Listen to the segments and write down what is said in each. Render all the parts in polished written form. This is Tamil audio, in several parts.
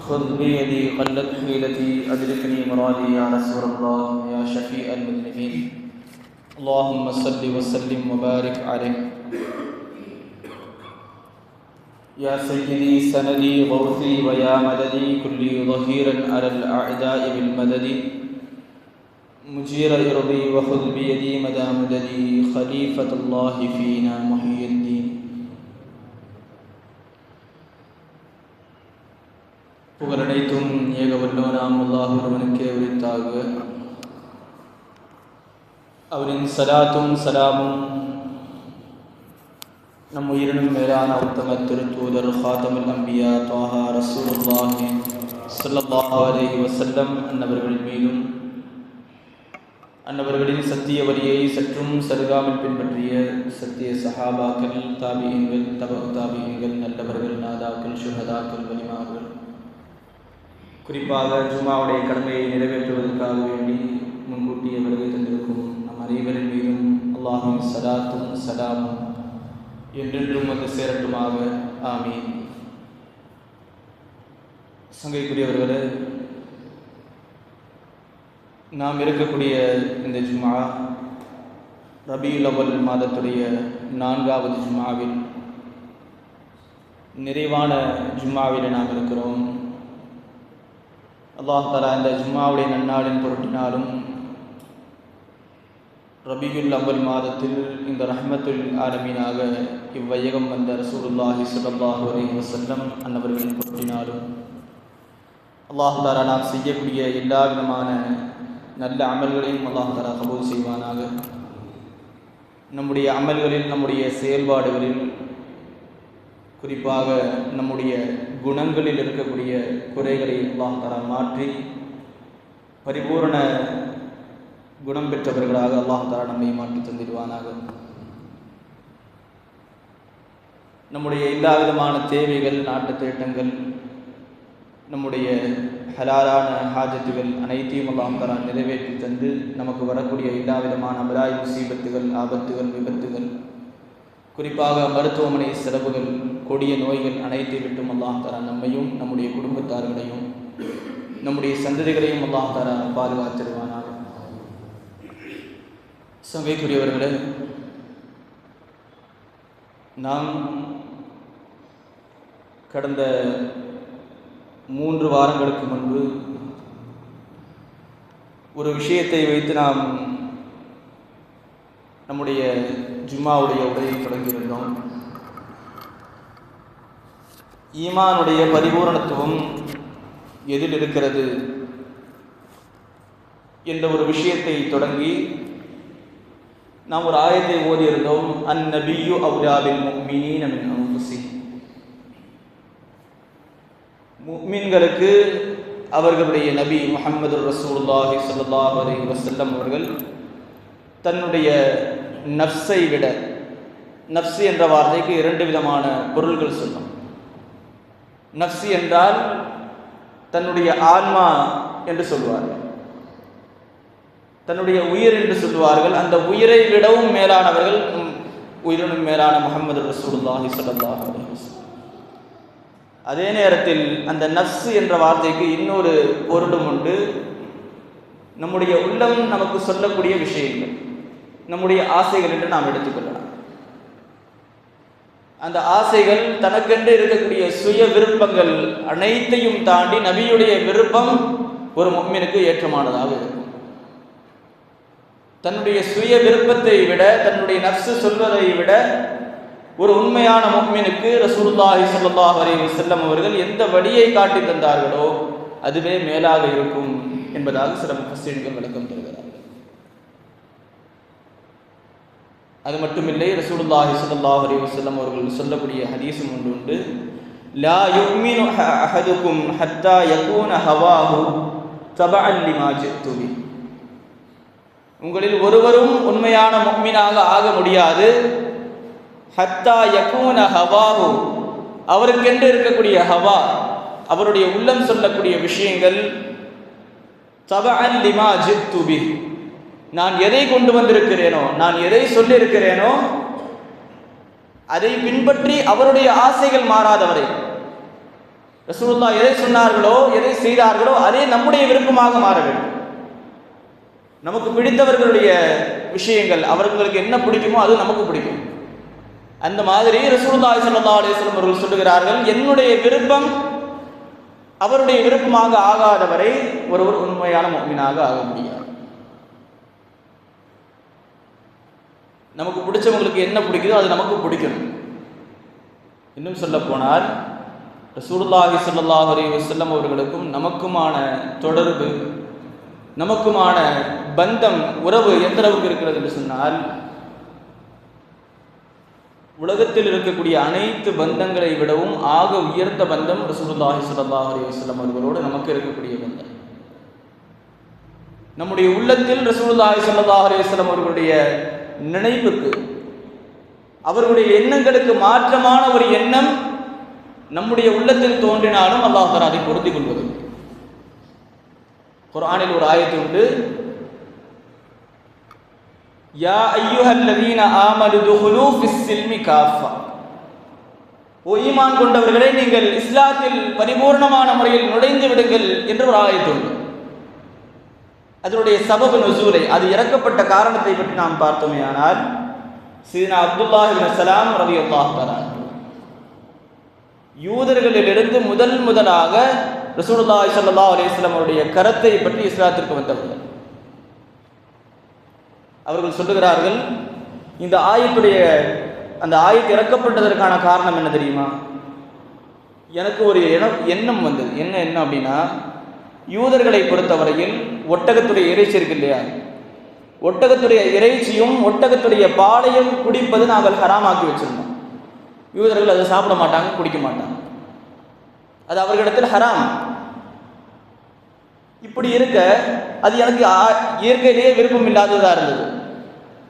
خذ بيدي قلت حيلتي أدركني مرادي يا رسول الله يا شفيع المذنبين اللهم صل وسلم وبارك عليه يا سيدي سندي غوثي ويا مددي كلي ظهيرا على الأعداء بالمدد مجير إرضي وخذ بيدي مدى مددي خليفة الله فينا محيي الدين. புகழனைத்தும் ஏகவல்லோனாம் அல்லாஹ் ஒருவனுக்கே உரித்தாக. அவரின் சலாத்தும் சலாமும் நம் உயிரினும் மேலான உத்தம திருத்தூதர் ஹாத்தமுல் அம்பியா தாஹா ரசூலுல்லாஹி ஸல்லல்லாஹு அலைஹி வஸல்லம் அன்னவர்களின் மீதும் அன்னவர்களின் சத்திய வழியை சற்றும் சருகாமல் பின்பற்றிய சத்திய சஹாபாக்கள், தாபியீன்கள், தபு தாபியீன்கள், நல்லவர்கள், நாதாக்கள், ஷுஹதாக்கள், வலிமார்கள், குறிப்பாக ஜும்மாவுடைய கடமையை நிறைவேற்றுவதற்காக வேண்டி முன்கூட்டிய வருகை தந்திருக்கும் நம் அனைவரின் மீதும் அல்லாஹின் சலாத்தும் சலாமும் என்றென்றும் வந்து சேரட்டுமாக. ஆமீன். சங்கைக்குரியவர்களே, நாம் இருக்கக்கூடிய இந்த ஜும்ஆ ரபீஉல் அவ்வல் மாதத்துடைய 4வது ஜும்ஆவில் நிறைவான ஜும்ஆவில் நாம் இருக்கிறோம். அல்லாஹ் தஆலா இந்த ஜும்ஆவுடைய நன்னாளின் பொருட்டினாலும் ரபீஉல் அவ்வல் மாதத்தில் இந்த ரஹ்மத்துல் ஆலமீனாக இவ்வையகம் வந்த ரசூலுல்லாஹி ஸல்லல்லாஹு அலைஹி வஸல்லம் அன்னவர்களின் பொருட்டினாலும் அல்லாஹ் தஆலா நாம் செய்யக்கூடிய எல்லா விதமான நல்ல அமல்களையும் அல்லாஹ் தஆலா கபூல் செய்வானாக. நம்முடைய அமல்களில், நம்முடைய செயல்பாடுகளில், குறிப்பாக நம்முடைய குணங்களில் இருக்கக்கூடிய குறைகளை அல்லாஹ் தஆலா மாற்றி பரிபூரண குணம் பெற்றவர்களாக அல்லாஹ் தஆலா நம்மை மாற்றி தந்திடுவானாக. நம்முடைய எல்லா விதமான தேவைகள், நாட்டு தேட்டங்கள், நம்முடைய ஹலாலான ஹாஜத்துகள் அனைத்தையும் அல்லாஹ் தஆலா நிறைவேற்றி தந்து நமக்கு வரக்கூடிய எல்லா விதமான அபராய் முசீபத்துகள், ஆபத்துகள், விபத்துகள், குறிப்பாக மருத்துவமனை செலவுகள், கொடிய நோய்கள் அனைத்தை விட்டும் அல்லாஹ் தஆலா நம்மையும் நம்முடைய குடும்பத்தார்களையும் நம்முடைய சந்ததிகளையும் அல்லாஹ் தஆலா பாதுகாத்திடுவானாக. சங்கைக்குரியவர்களே, நாம் கடந்த 3 வாரங்களுக்கு முன்பு ஒரு விஷயத்தை வைத்து நாம் நம்முடைய ஜும்மாவுடைய உரையை தொடங்கியிருந்தோம். ஈமானுடைய பரிபூரணத்துவம் எதில் இருக்கிறது என்ற ஒரு விஷயத்தை தொடங்கி நாம் ஒரு ஆயத்தை ஓதியிருந்தோம். அந்நபியு அவ்லா பில் முஃமினீன மின் அன்ஃபுஸிஹிம். முஃமின்களுக்கு அவர்களுடைய நபி முஹம்மது ரசூலுல்லாஹி ஸல்லல்லாஹு அலைஹி வஸல்லம் அவர்கள் தன்னுடைய நஃப்ஸை விட, நஃப்ஸ் என்ற வார்த்தைக்கு 2 விதமான பொருள்கள் சொல்லும். நஃப்ஸ் என்றால் தன்னுடைய ஆன்மா என்று சொல்வார்கள், தன்னுடைய உயிர் என்று சொல்வார்கள். அந்த உயிரை விடவும் மேலானவர்கள், உயிரினும் மேலான முஹம்மது ரசூலுல்லாஹி ஸல்லல்லாஹு அலைஹி வஸல்லம். அதே நேரத்தில் அந்த நஃப்ஸ் என்ற வார்த்தைக்கு இன்னொரு பொருளும் உண்டு. நம்முடைய உள்ளம் நமக்கு சொல்லக்கூடிய விஷயங்கள், நம்முடைய ஆசைகள் என்று நாம் எடுத்துக்கொள்ளலாம். அந்த ஆசைகள், தனக்கென்று இருக்கக்கூடிய சுய விருப்பங்கள் அனைத்தையும் தாண்டி நபியுடைய விருப்பம் ஒரு முஃமினுக்கு ஏற்றமானதாக இருக்கும். தன்னுடைய சுய விருப்பத்தை விட, தன்னுடைய நஃப்ஸ் சொல்வதை விட ஒரு உண்மையான முஃமினுக்கு ரசூலுல்லாஹி ஸல்லல்லாஹு அலைஹி வஸல்லம் அவர்கள் எந்த வழியை காட்டி தந்தார்களோ அதுவே மேலாக இருக்கும் என்பதாக சில முஃபஸ்ஸிரீன்கள் விளக்கம் தருகிறார்கள். அது மட்டுமில்லை, ரசூலுல்லாஹி ஸல்லல்லாஹு அலைஹி வஸல்லம் அவர்கள் சொல்லக்கூடிய ஹதீஸும் ஒன்று உண்டு. லா யுமினு அஹதுக்கும் ஹத்தா யகூன ஹவாஹு தபஅன் லிமா ஜித்து பி. உங்களில் ஒருவரும் உண்மையான முஃமினாக ஆக முடியாது. ஹத்தா யகூன ஹவாஹு, அவருக்கென்று இருக்கக்கூடிய ஹவா, அவருடைய உள்ளம் சொல்லக்கூடிய விஷயங்கள், தபஅன் லிமா ஜித்து பி, நான் எதை கொண்டு வந்திருக்கிறேனோ, நான் எதை சொல்லியிருக்கிறேனோ அதை பின்பற்றி அவருடைய ஆசைகள் மாறாதவரை, ரசூலுல்லாஹ் எதை சொன்னார்களோ, எதை செய்தார்களோ அதே நம்முடைய விருப்பமாக மாற வேண்டும். நமக்கு பிடித்தவர்களுடைய விஷயங்கள், அவர்களுக்கு என்ன பிடிக்குமோ அது நமக்கு பிடிக்கும். அந்த மாதிரி ரசூலுல்லாஹி ஸல்லல்லாஹு அலைஹி வஸல்லம் அவர்கள் சொல்லுகிறார்கள், என்னுடைய விருப்பம் அவருடைய விருப்பமாக ஆகாதவரை ஒருவர் உண்மையான முஃமினாக ஆக முடியாது. நமக்கு பிடிச்சவங்களுக்கு என்ன பிடிக்குதோ அது நமக்கு பிடிக்கணும். இன்னும் சொல்ல போனால் ரசூலுல்லாஹி ஸல்லல்லாஹு அலைஹி வஸல்லம் அவர்களுக்கும் நமக்குமான தொடர்பு, நமக்குமான பந்தம், உறவு எந்த அளவுக்கு இருக்கிறது என்று சொன்னால், உலகத்தில் இருக்கக்கூடிய அனைத்து பந்தங்களை விடவும் ஆக உயர்ந்த பந்தம் ரசூலுல்லாஹி ஸல்லல்லாஹு அலைஹி வஸல்லம் அவர்களோடு நமக்கு இருக்கக்கூடிய பந்தம். நம்முடைய உள்ளத்தில் ரசூலுல்லாஹி ஸல்லல்லாஹு அலைஹி வஸல்லம் அவர்களுடைய நினைவுக்கு, அவர்களுடைய எண்ணங்களுக்கு மாற்றமான ஒரு எண்ணம் நம்முடைய உள்ளத்தில் தோன்றினாலும் அல்லாஹ் தஆலா அதை பொருந்திக் கொள்வது. குர்ஆனில் ஒரு ஆயத்து உண்டு, யா அய்யுஹல்லதீன ஆமனு துஹுலூ ஃபிஸ்ஸில்மி காஃபா, ஓ ஈமான் கொண்டவர்களே நீங்கள் இஸ்லாத்தில் பரிபூர்ணமான முறையில் நுழைந்து விடுங்கள் என்று ஒரு ஆயத்து உண்டு. அதனுடைய சபபு நுசூலை, அது இறக்கப்பட்ட காரணத்தை பற்றி நாம் பார்த்தோமேயானால், சீனா அப்துல்லாஹ் இப்னு ஸலாம் ரலியல்லாஹு தஆலா யூதர்களிலிருந்து முதலாக ரசூலுல்லாஹி ஸல்லல்லாஹு அலைஹி வஸல்லம் அவருடைய கரத்தை பற்றி இஸ்லாத்திற்கு வந்தவர்கள். அவர்கள் சொல்லுகிறார்கள், இந்த ஆயத்துடைய அந்த ஆயத்து இறக்கப்பட்டதற்கான காரணம் என்ன தெரியுமா? எனக்கு ஒரு எண்ணம் வந்தது. என்ன அப்படின்னா, யூதர்களை பொறுத்தவரையில் ஒட்டகத்துடைய இறைச்சி இருக்கு இல்லையா, ஒட்டகத்துடைய இறைச்சியும் ஒட்டகத்துடைய பாலையும் குடிப்பது நாங்கள் ஹராமாக்கி வச்சிருந்தோம். யூதர்கள் அதை சாப்பிட மாட்டாங்க, குடிக்க மாட்டாங்க, அது அவர்களிடத்தில் ஹராம். இப்படி இருக்க அது எனக்கு இயற்கையிலேயே விருப்பம் இல்லாததாக இருந்தது.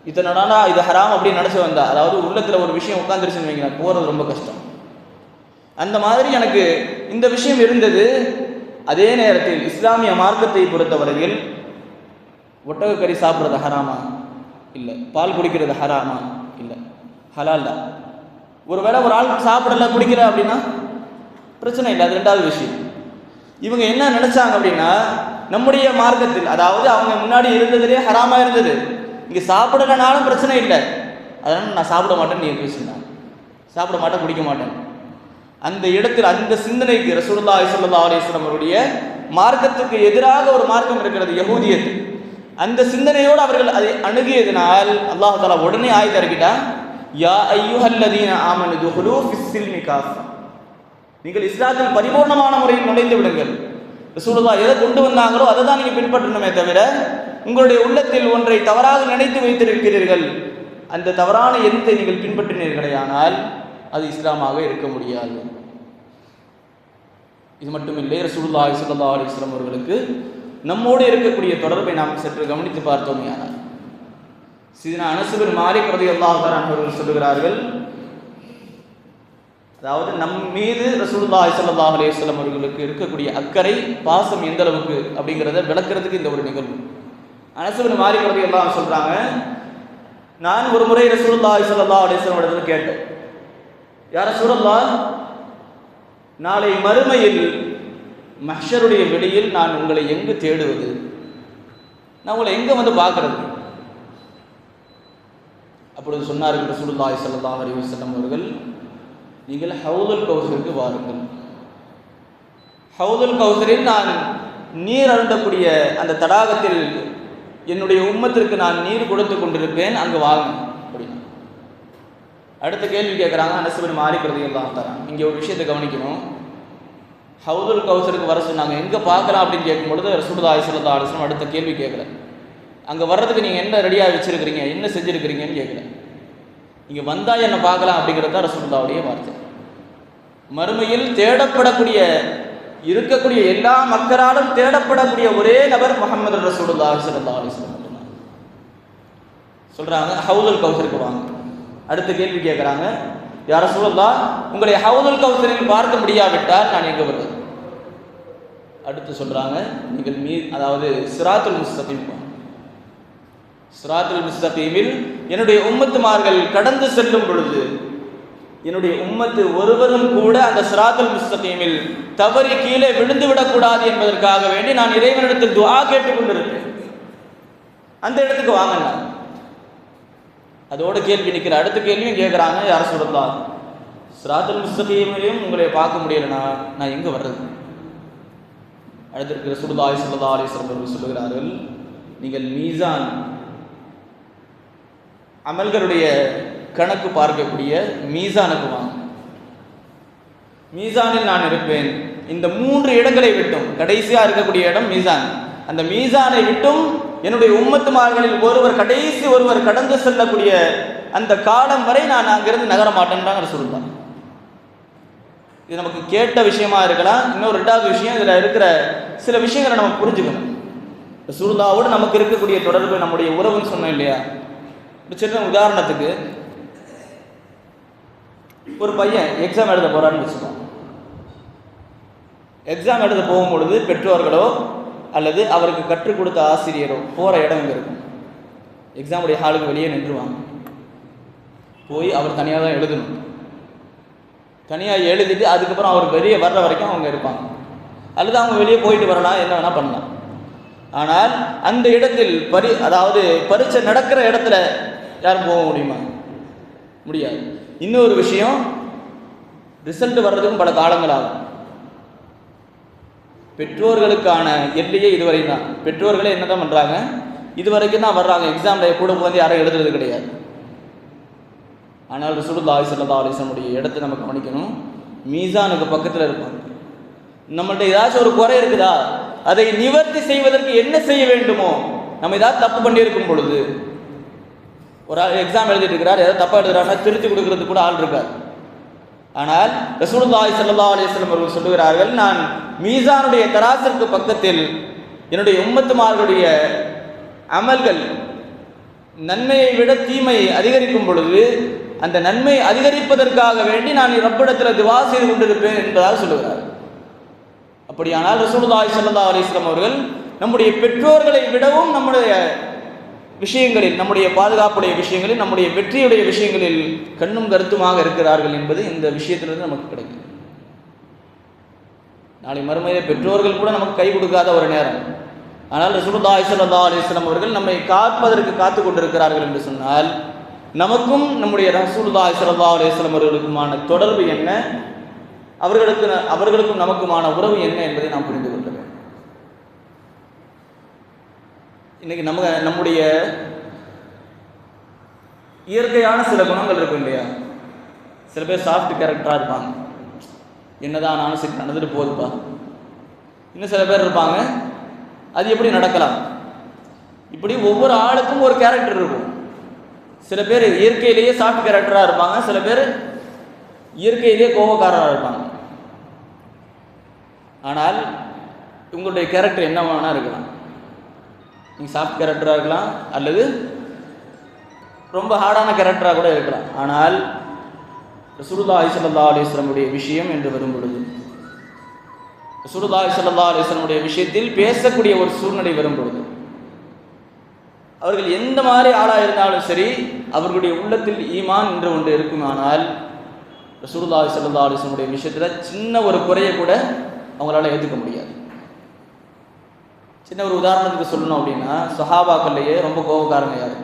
இத்தனை நாளா இது ஹராம் அப்படின்னு நினச்சி வந்தா, அதாவது உள்ளத்தில் ஒரு விஷயம் உட்காந்துருச்சுன்னு வைங்க, போகிறது ரொம்ப கஷ்டம். அந்த மாதிரி எனக்கு இந்த விஷயம் இருந்தது. அதே நேரத்தில் இஸ்லாமிய மார்க்கத்தை பொறுத்தவரையில் ஒட்டகக்கறி சாப்பிட்றது ஹராமா? இல்லை. பால் குடிக்கிறது ஹராமா? இல்லை. ஹலால் தான். ஒருவேளை ஒரு ஆள் சாப்பிடல, குடிக்கல அப்படின்னா பிரச்சனை இல்லை, அது ரெண்டாவது விஷயம். இவங்க என்ன நினைச்சாங்க அப்படின்னா, நம்முடைய மார்க்கத்தில், அதாவது அவங்க முன்னாடி இருந்ததுலேயே ஹராமா இருந்தது, இங்கே சாப்பிடலனாலும் பிரச்சனை இல்லை, அதனால் நான் சாப்பிட மாட்டேன்னு நீ பேசினாங்க, சாப்பிட மாட்டேன், குடிக்க மாட்டேன். அந்த இடத்தில் அந்த சிந்தனைக்கு ரசூலுல்லாஹி ஸல்லல்லாஹு அலைஹி வஸல்லம் அவருடைய மார்க்கத்துக்கு எதிராக ஒரு மார்க்கம் இருக்கிறது, யஹூதியத். அந்த சிந்தனையோடு அவர்கள் அதை அணுகியதனால் அல்லாஹ் தஆலா உடனே ஆயத்தை இறக்கிட்டான், யா அய்யுஹல்லதீன ஆமனு துஹுலூ ஃபிஸ்ஸில்மி காஃபா, நீங்கள் இஸ்லாத்தில் பரிபூர்ணமான முறையில் நுழைந்து விடுங்கள். ரசூலுல்லாஹ் எதை கொண்டு வந்தாங்களோ அதை தான் நீங்கள் பின்பற்றணுமே தவிர, உங்களுடைய உள்ளத்தில் ஒன்றை தவறாக நினைத்து வைத்திருக்கிறீர்கள், அந்த தவறான எண்ணத்தை நீங்கள் பின்பற்றினீர்களேயானால் அது இஸ்லாமாக இருக்க முடியாது. இது மட்டுமில்லை, ரசூலுல்லாஹி ஸல்லல்லாஹு அலைஹி வஸல்லம் அவர்களுக்கு நம்மோடு இருக்கக்கூடிய தொடர்பை நாம் சற்று கவனித்து பார்த்தோமேயானால், சீனா அனஸ் பின் மாலிக் ரலியல்லாஹு தஆலா அவர்கள் சொல்லுகிறார்கள், அதாவது நம் மீது ரசூலுல்லாஹி ஸல்லல்லாஹு அலைஹி வஸல்லம் அவர்களுக்கு இருக்கக்கூடிய அக்கறை, பாசம் எந்த அளவுக்கு அப்படிங்கிறத விளக்குறதுக்கு இந்த ஒரு நிகழ்வு. அனஸ் பின் மாலிக் ரலியல்லாஹு அன்ஹு சொல்றாங்க, நான் ஒரு முறை ரசூலுல்லாஹி ஸல்லல்லாஹு அலைஹி வஸல்லம் இடத்துல கேட்டேன், யா ரசூலல்லாஹ், நாளை மறுமையில் மஹ்ஷருடைய வெளியில் நான் உங்களை எங்கு தேடுவது? நான் உங்களை எங்க வந்து பார்க்கறது? அப்பொழுது சொன்னார்கள் ரசூலுல்லாஹி ஸல்லல்லாஹு அலைஹி வஸல்லம் அவர்கள், நீங்கள் ஹவுதுல் கௌசருக்கு வாருங்கள். ஹவுதுல் கௌசரில் நான் நீர் அருந்தக்கூடிய அந்த தடாகத்தில் என்னுடைய உம்மத்திற்கு நான் நீர் கொடுத்து கொண்டிருப்பேன், அங்கு வாங்க அப்படின்னா. அடுத்த கேள்வி கேட்குறாங்க அனஸ் பின் மாலிக் ரலியல்லாஹு தஆலா. இங்கே ஒரு விஷயத்தை கவனிக்கணும். ஹவுதுல் கௌசருக்கு வர சொன்னாங்க, எங்கே பார்க்கலாம் அப்படின்னு கேட்கும்பொழுது ரசூலுல்லாஹி ஸல்லல்லாஹு அலைஹி வஸல்லம் அடுத்த கேள்வி கேட்கல, அங்கே வர்றதுக்கு நீங்கள் என்ன ரெடியாக வச்சுருக்கிறீங்க, என்ன செஞ்சுருக்கிறீங்கன்னு கேட்கல, நீங்கள் வந்தால் என்னை பார்க்கலாம் அப்படிங்கிறது தான் ரசூலுல்லாஹுடைய வார்த்தை. மறுமையில் தேடப்படக்கூடிய, இருக்கக்கூடிய எல்லா மக்களாலும் தேடப்படக்கூடிய ஒரே நபர் முஹம்மது ரசூலுல்லாஹி ஸல்லல்லாஹு அலைஹி வஸல்லம் மட்டும்தான். சொல்கிறாங்க, ஹவுதுல் கௌசருக்கு வாங்க. அடுத்த கேள்வி கேட்குறாங்க, யா ரசூலல்லாஹ், உங்களை ஹவுதுல் கௌசரில் பார்க்க முடியாவிட்டால் நான் எங்கே வருவது? அடுத்து சொல்கிறாங்க, நீங்கள் அதாவது சிராத்துல் முஸ்தகீம், சிராத்துல் முஸ்தகீமில் என்னுடைய உம்மத்துமார்கள் கடந்து செல்லும் பொழுது என்னுடைய உம்மத்து ஒருவரும் கூட அந்த சிராத்துல் முஸ்தகீமில் தவறி கீழே விழுந்து விடக்கூடாது என்பதற்காக வேண்டி நான் இறைவனிடத்தில் துஆ கேட்டுக்கொண்டிருப்பேன். அந்த இடத்துக்கு வாங்க. அதோட கேள்வி நிற்கிற அடுத்த கேள்வியும் கேட்குறாங்க, யா ரசூலல்லாஹ், சிராத்துல் முஸ்தகீமிலையும் உங்களை பார்க்க முடியலனா நான் எங்கே வர்றது? அடுத்திருக்கிற ரசூலுல்லாஹி ஸல்லல்லாஹு அலைஹி வஸல்லம் சொல்லுகிறார்கள், நீங்கள் மீசான் அமல்களுடைய கணக்கு பார்க்கக்கூடிய மீசானுக்கு வாங்க. மீசானில் நான் இருப்பேன். இந்த 3 இடங்களை விட்டும் கடைசியா இருக்கக்கூடிய இடம் மீசான். அந்த மீசானை விட்டும் என்னுடைய உம்மத்துமார்களில் கடைசி ஒருவர் கடந்து செல்லக்கூடிய அந்த காலம் வரை நான் அங்கிருந்து நகர மாட்டேன்றாங்க சொல்லுவாங்க. இது நமக்கு கேட்ட விஷயமா இருக்கலாம். இன்னொரு 2வது விஷயம், இதில் இருக்கிற சில விஷயங்களை நம்ம புரிஞ்சுக்கணும். ரசூலுல்லாஹ்வோடு நமக்கு இருக்கக்கூடிய தொடர்பு, நம்முடைய உறவுன்னு சொன்னோம் இல்லையா? ஒரு சின்ன உதாரணத்துக்கு, ஒரு பையன் எக்ஸாம் எழுத போறான்னு வச்சுக்கோம். எக்ஸாம் எழுத போகும்பொழுது பெற்றோர்களோ அல்லது அவருக்கு கற்றுக் கொடுத்த ஆசிரியரோ போகிற இடம் இங்கே இருக்கும். எக்ஸாமுடைய ஹாலுக்கு வெளியே நின்றுவாங்க. போய் அவர் தனியாக தான் எழுதணும். தனியாக எழுதிட்டு அதுக்கப்புறம் அவர் வெளியே வர்ற வரைக்கும் அவங்க இருப்பாங்க. அல்லது அவங்க வெளியே போயிட்டு வரலாம், என்ன வேணால் பண்ணலாம். ஆனால் அந்த இடத்தில் அதாவது பரீட்சை நடக்கிற இடத்துல யாரும் போக முடியுமா? முடியாது. இன்னொரு விஷயம், ரிசல்ட் வர்றதுக்கும் பல காலங்கள் ஆகும். பெற்றோர்களுக்கான எல்லையே இதுவரை தான். பெற்றோர்களே என்ன தான் பண்ணுறாங்க, இதுவரைக்கும் தான் வர்றாங்க. எக்ஸாமில் கூட வந்து யாரும் எழுதுறது கிடையாது. ஆனால் ரசூலுல்லாஹி ஸல்லல்லாஹு அலைஹி வஸல்லம் இடத்தை நம்ம கவனிக்கணும். மீசானுக்கு பக்கத்தில் இருப்பாங்க. நம்மள்ட்ட ஏதாச்சும் ஒரு குறை இருக்குதா, அதை நிவர்த்தி செய்வதற்கு என்ன செய்ய வேண்டுமோ, நம்ம ஏதாவது தப்பு பண்ணியிருக்கும் பொழுது, ஒரு ஆள் எக்ஸாம் எழுதிட்டு இருக்கிறார், ஏதாவது தப்பாக எழுதுறாங்கன்னா திருத்தி கொடுக்கறதுக்கு கூட ஆள் இருக்கார். ஆனால் ரசூலுல்லாஹி ஸல்லல்லாஹு அலைஹி வஸல்லம் அவர்கள் சொல்லுகிறார்கள், நான் மீசானுடைய தராசிற்கு பக்கத்தில் என்னுடைய உம்மத்துமார்களுடைய அமல்கள் நன்மையை விட தீமையை அதிகரிக்கும் பொழுது அந்த நன்மை அதிகரிப்பதற்காக வேண்டி நான் ரப்பிடத்தில் துஆ செய்து கொண்டிருப்பேன் என்பதாக சொல்லுகிறார். அப்படியானால் ரசூலுல்லாஹி ஸல்லல்லாஹு அலைஹி வஸல்லம் அவர்கள் நம்முடைய பெற்றோர்களை விடவும் நம்முடைய விஷயங்களில், நம்முடைய பாதுகாப்புடைய விஷயங்களில், நம்முடைய வெற்றியுடைய விஷயங்களில் கண்ணும் கருத்துமாக இருக்கிறார்கள் என்பது இந்த விஷயத்திலிருந்து நமக்கு கிடைக்கும். நாளை மறுமையிலே பெற்றோர்கள் கூட நமக்கு கை கொடுக்காத ஒரு நேரம். ஆனால் ரசூலுல்லாஹி ஸல்லல்லாஹு அலைஹி வஸல்லம் அவர்கள் நம்மை காப்பதற்கு காத்து கொண்டிருக்கிறார்கள் என்று சொன்னால், நமக்கும் நம்முடைய ரசூலுல்லாஹி ஸல்லல்லாஹு அலைஹி வஸல்லம் அவர்களுக்குமான தொடர்பு என்ன, அவர்களுக்கும் நமக்குமான உறவு என்ன என்பதை நாம் புரிந்து கொள்ள வேண்டும். இன்னைக்கு நம்முடைய இயற்கையான சில குணங்கள் இருக்கும் இல்லையா? சில பேர் சாஃப்ட் கேரக்டராக இருப்பாங்க, என்னதான் நானும் சரி நடந்துட்டு போகுதுப்பா. இன்னும் சில பேர் இருப்பாங்க, அது எப்படி நடக்கலாம். இப்படி ஒவ்வொரு ஆளுக்கும் ஒரு கேரக்டர் இருக்கும். சில பேர் இயற்கையிலேயே சாஃப்ட் கேரக்டராக இருப்பாங்க, சில பேர் இயற்கையிலேயே கோபக்காரராக இருப்பாங்க. ஆனால் உங்களுடைய கேரக்டர் என்ன வேணா இருக்கலாம். நீங்கள் சாஃப்ட் கேரக்டராக இருக்கலாம், அல்லது ரொம்ப ஹார்டான கேரக்டராக கூட இருக்கலாம். ஆனால் ரசூலுல்லாஹி ஸல்லல்லாஹு அலைஹி வஸல்லம் விஷயம் என்று வரும் பொழுது, ரசூலுல்லாஹி ஸல்லல்லாஹு அலைஹி வஸல்லம் விஷயத்தில் பேசக்கூடிய ஒரு சூழ்நிலை வரும் பொழுது, அவர்கள் எந்த மாதிரி ஆளாக இருந்தாலும் சரி, அவர்களுடைய உள்ளத்தில் ஈமான் என்று ஒன்று இருக்குமானால் ரசூலுல்லாஹி ஸல்லல்லாஹு அலைஹி வஸல்லம் விஷயத்தில் சின்ன ஒரு குறையை கூட அவங்களால ஏற்றுக்க முடியாது. சின்ன ஒரு உதாரணத்துக்கு சொல்லணும் அப்படின்னா, சஹாபாக்கள்லையே ரொம்ப கோபக்காரங்க யாரு?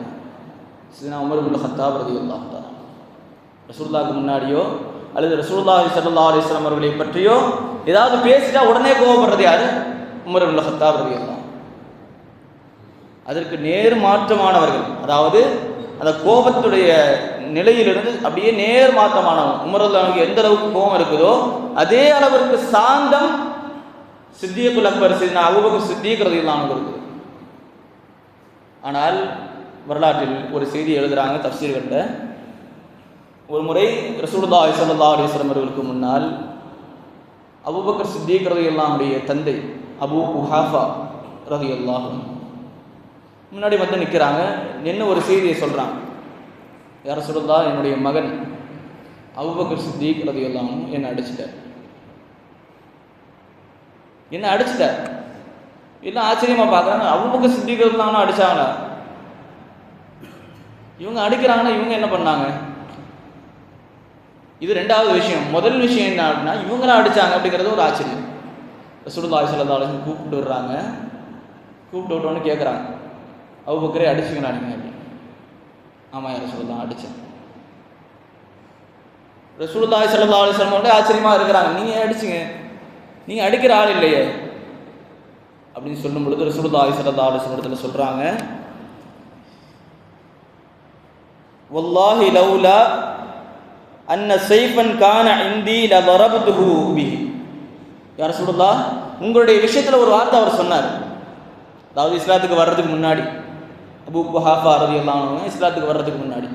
சையதுனா உமர் இப்னு கத்தாப் ரலியல்லாஹு தஆலா. ரசூலுல்லாஹ்க்கு முன்னாடியோ அல்லது ரசூலுல்லாஹி ஸல்லல்லாஹு அலைஹி வஸல்லம் அவர்களை பற்றியோ ஏதாவது பேசிட்டா உடனே கோபப்படுறது யாரு? உமர் இப்னு கத்தாப் ரலியல்லாஹு. அதற்கு நேர் மாற்றமானவர்கள், அதாவது அந்த கோபத்துடைய நிலையிலிருந்து அப்படியே நேர் மாற்றமானவங்க. உமர் ரலியல்லாஹு எந்த அளவுக்கு கோபம் இருக்குதோ அதே அளவிற்கு சாந்தம் சித்தியக்குல் அக்பர் சையதுனா அபூபக்கர் சித்திக் ரலியல்லாஹு அன்ஹு இருக்குது. ஆனால் வரலாற்றில் ஒரு செய்தி எழுதுறாங்க தஃப்சீர்களில், ஒரு முறை ரசூலுல்லாஹி ஸல்லல்லாஹு அலைஹி வஸல்லம் அவர்களுக்கு முன்னால் அபூபக்கர் சித்திக் ரலியல்லாஹு அன்ஹுடைய தந்தை அபூ குஹாஃபா ரலியல்லாஹு அன்ஹு முன்னாடி வந்து நிற்கிறாங்க. என்ன ஒரு செய்தியை சொல்கிறாங்க, யா ரசூலுல்லாஹ், என்னுடைய மகன் அபூபக்கர் சித்திக் ரலியல்லாஹு அன்ஹு என்னை அடிச்சிட்டார். என்ன அடிச்சிட்டார்? எல்லாம் ஆச்சரியமாக பார்க்குறாங்க. அபூபக்கர் சித்திக் ரலியல்லாஹு அன்ஹு அடித்தாங்களா? இவங்க அடிக்கிறாங்கன்னா இவங்க என்ன பண்ணாங்க? இது ரெண்டாவது விஷயம். முதல் விஷயம் என்ன அப்படின்னா, இவங்களா அடித்தாங்க அப்படிங்கிறது ஒரு ஆச்சரியம். ரசூலுல்லாஹி ஸல்லல்லாஹு அலைஹி வஸல்லம் கூப்பிட்டு விடுறாங்க. கூப்பிட்டு விட்டோன்னு கேட்குறாங்க, அபூபக்கரே அடிச்சுங்களா நீங்கள் அப்படின்னு. ஆமாம் யார் ரசூலுல்லாஹ் அடித்தேன். ரசூலுல்லாஹி ஸல்லல்லாஹு அலைஹி வஸல்லம் ஆச்சரியமாக இருக்கிறாங்க, நீங்கள் அடிச்சிங்க, நீங்கள் அடிக்கிற ஆள் இல்லையே அப்படின்னு சொல்லும் பொழுது ரசூலுல்லாஹி ஸல்லல்லாஹு அலைஹி வஸல்லம் சொல்கிறாங்க, வல்லாஹி லௌலா அன்ன ஸைஃபன் கான இந்தி லதரப்துஹு பிஹி. யா ரசூலுல்லாஹ், உங்களுடைய விஷயத்தில் ஒரு வார்த்தை அவர் சொன்னார். அதாவது இஸ்லாத்துக்கு வர்றதுக்கு முன்னாடி, அபூ குஹாஃபா ரலியல்லாஹு அன்ஹு இஸ்லாத்துக்கு வர்றதுக்கு முன்னாடி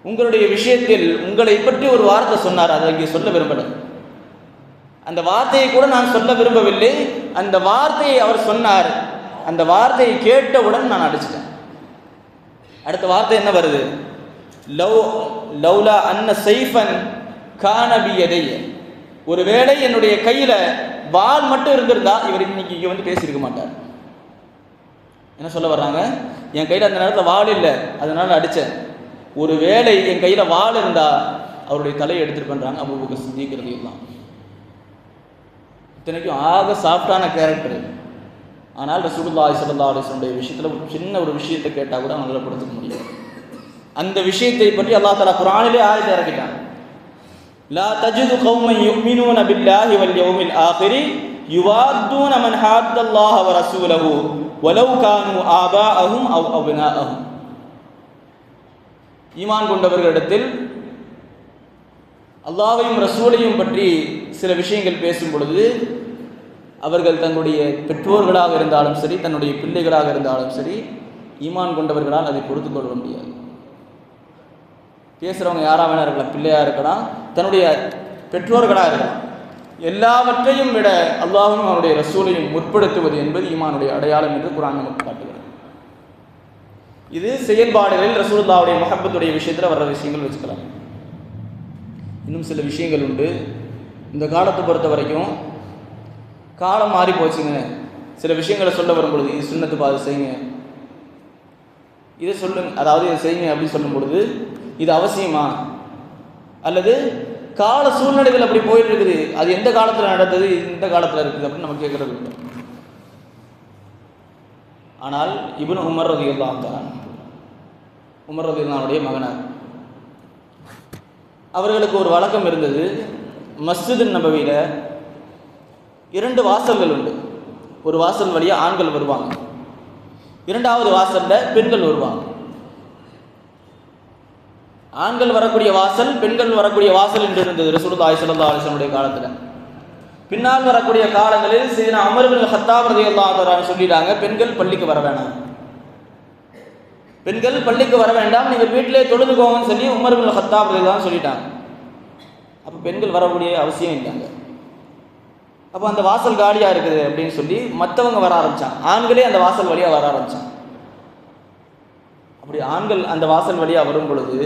உங்களுடைய விஷயத்தில் உங்களை பற்றி ஒரு வார்த்தை சொன்னார். அதை இங்கே சொல்ல விரும்பலை. அந்த வார்த்தையை கூட நான் சொல்ல விரும்பவில்லை. அந்த வார்த்தையை அவர் சொன்னார். அந்த வார்த்தையை கேட்டவுடன் நான் அடிச்சிட்டேன். அடுத்த வார்த்தை என்ன வருது? லௌலா அன்ன ஸைஃபன் கான பியதைய. ஒருவேளை என்னுடைய கையில் வாள் மட்டும் இருந்திருந்தா இவர் இன்னைக்கு இங்கே வந்து பேசியிருக்க மாட்டார். என்ன சொல்ல வர்றாங்க? என் கையில் அந்த நேரத்தில் வாள் இல்லை, அதனால அடித்தேன். ஒருவேளை என் கையில் வாள் இருந்தால் அவருடைய தலையை எடுத்துட்டு பண்ணுறாங்க அபூபக்கர் சித்திக் ரலியல்லாஹு அன்ஹு. இத்தனைக்கும் ஆக சாஃப்டான கேரக்டர். ஆனால் ரசூலுல்லாஹி ஸல்லல்லாஹு அலைஹி வஸல்லம் விஷயத்தில் ஒரு சின்ன ஒரு விஷயத்தை கேட்டால் கூட அவங்களால படுத்துக்க முடியாது. அந்த விஷயத்தை பற்றி அல்லாஹ் தஆலா குர்ஆனிலே ஆயத்தை இறக்கிட்டான். லா தஜிது கௌமன் யுமினூன பில்லாஹி வல் யௌமில் ஆகிரி யுவாத்தூன மன் ஹாத்தல்லாஹ வ ரசூலஹு வலவ் கானூ ஆபாஅஹும் அவ் அப்னாஅஹும். ஈமான் கொண்டவர்களிடத்தில் அல்லாஹ்வையும் ரசூலையும் பற்றி சில விஷயங்கள் பேசும் பொழுது அவர்கள் தன்னுடைய பெற்றோர்களாக இருந்தாலும் சரி, தன்னுடைய பிள்ளைகளாக இருந்தாலும் சரி, ஈமான் கொண்டவர்களால் அதை பொறுத்து கொள்ள முடியாது. பேசுகிறவங்க யாராக வேணா இருக்கலாம், பிள்ளையாக இருக்கலாம், தன்னுடைய பெற்றோர்களாக இருக்கலாம். எல்லாவற்றையும் விட அல்லாஹ்வையும் அவருடைய ரசூலையும் முற்படுத்துவது என்பது ஈமானுடைய அடையாளம் என்று குர்ஆன் நமக்கு காட்டுகிறது. இது செயல்பாடுகளில் ரசூலுல்லாஹ்வுடைய முஹப்பத்துடைய விஷயத்தில் வர்ற விஷயங்கள் வச்சுக்கலாம். இன்னும் சில விஷயங்கள் உண்டு. இந்த காலத்தை பொறுத்த வரைக்கும் காலம் மாறி போச்சுங்க. சில விஷயங்களை சொல்ல வரும்பொழுது இது சுன்னத்து பாது செய்யுங்க, இதை சொல்லுங்க, அதாவது இதை செய்யுங்க அப்படின்னு சொல்லும் பொழுது இது அவசியமா, அல்லது கால சூழ்நிலைகள் அப்படி போயிட்டு இருக்குது, அது எந்த காலத்தில் நடந்தது, இந்த காலத்தில் இருக்குது அப்படின்னு நம்ம கேட்கறது இல்லை. ஆனால் இப்னு உமர் ரலியல்லாஹு அன்ஹு, உமர் ரலியல்லாஹு அன்ஹுடைய மகனார், அவர்களுக்கு ஒரு வழக்கம் இருந்தது. மஸ்ஜிது நபவியில் 2 வாசல்கள் உண்டு. ஒரு வாசல் வழியாக ஆண்கள் வருவாங்க, 2வது வாசலில் பெண்கள் வருவாங்க. ஆண்கள் வரக்கூடிய வாசல், பெண்கள் வரக்கூடிய வாசல் என்று இருந்தது ரசூலுல்லாஹி ஸல்லல்லாஹு அலைஹி வஸல்லம் காலத்தில். பின்னால் வரக்கூடிய காலங்களில் சையதுனா உமர் இப்னு கத்தாப் ரலியல்லாஹு அன்ஹு சொல்லிட்டாங்க, பெண்கள் பள்ளிக்கு வர வேண்டாம், பெண்கள் பள்ளிக்கு வர வேண்டாம், நீங்கள் வீட்டிலே தொழுதுக்கோங்கன்னு சொல்லி உமர் இப்னு கத்தாப் ரலியல்லாஹு சொல்லிட்டாங்க. அப்போ பெண்கள் வரக்கூடிய அவசியம் இல்லைங்க. அப்போ அந்த வாசல் காலியாக இருக்குது அப்படின்னு சொல்லி மற்றவங்க வர ஆரம்பித்தாங்க. ஆண்களே அந்த வாசல் வழியாக வர ஆரம்பித்தாங்க. அப்படி ஆண்கள் அந்த வாசல் வழியாக வரும் பொழுது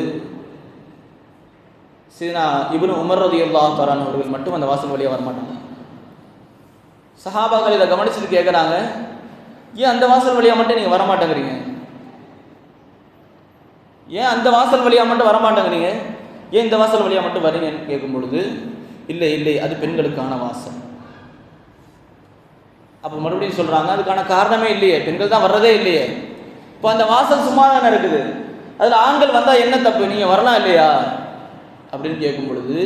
சையதுனா இப்னு உமர் ரலியல்லாஹு தஆலா அவர்கள் மட்டும் அந்த வாசல் வழியாக வரமாட்டாங்க. சஹாபாக்கள் இதை கவனிச்சுட்டு கேட்குறாங்க, ஏன் அந்த வாசல் வழியாக மட்டும் நீங்கள் வரமாட்டேங்கிறீங்க, ஏன் அந்த வாசல் வழியாக மட்டும் வரமாட்டேங்கிறீங்க, ஏன் இந்த வாசல் வழியாக மட்டும் வரீங்கன்னு கேட்கும் பொழுது இல்லை இல்லை அது பெண்களுக்கான வாசல். அப்போ மறுபடியும் சொல்கிறாங்க, அதுக்கான காரணமே இல்லையே, பெண்கள் தான் வர்றதே இல்லையே, இப்போ அந்த வாசல் சும்மா தானே இருக்குது, அதில் ஆண்கள் வந்தால் என்ன தப்பு, நீங்கள் வரலாம் இல்லையா அப்படின்னு கேட்கும் பொழுது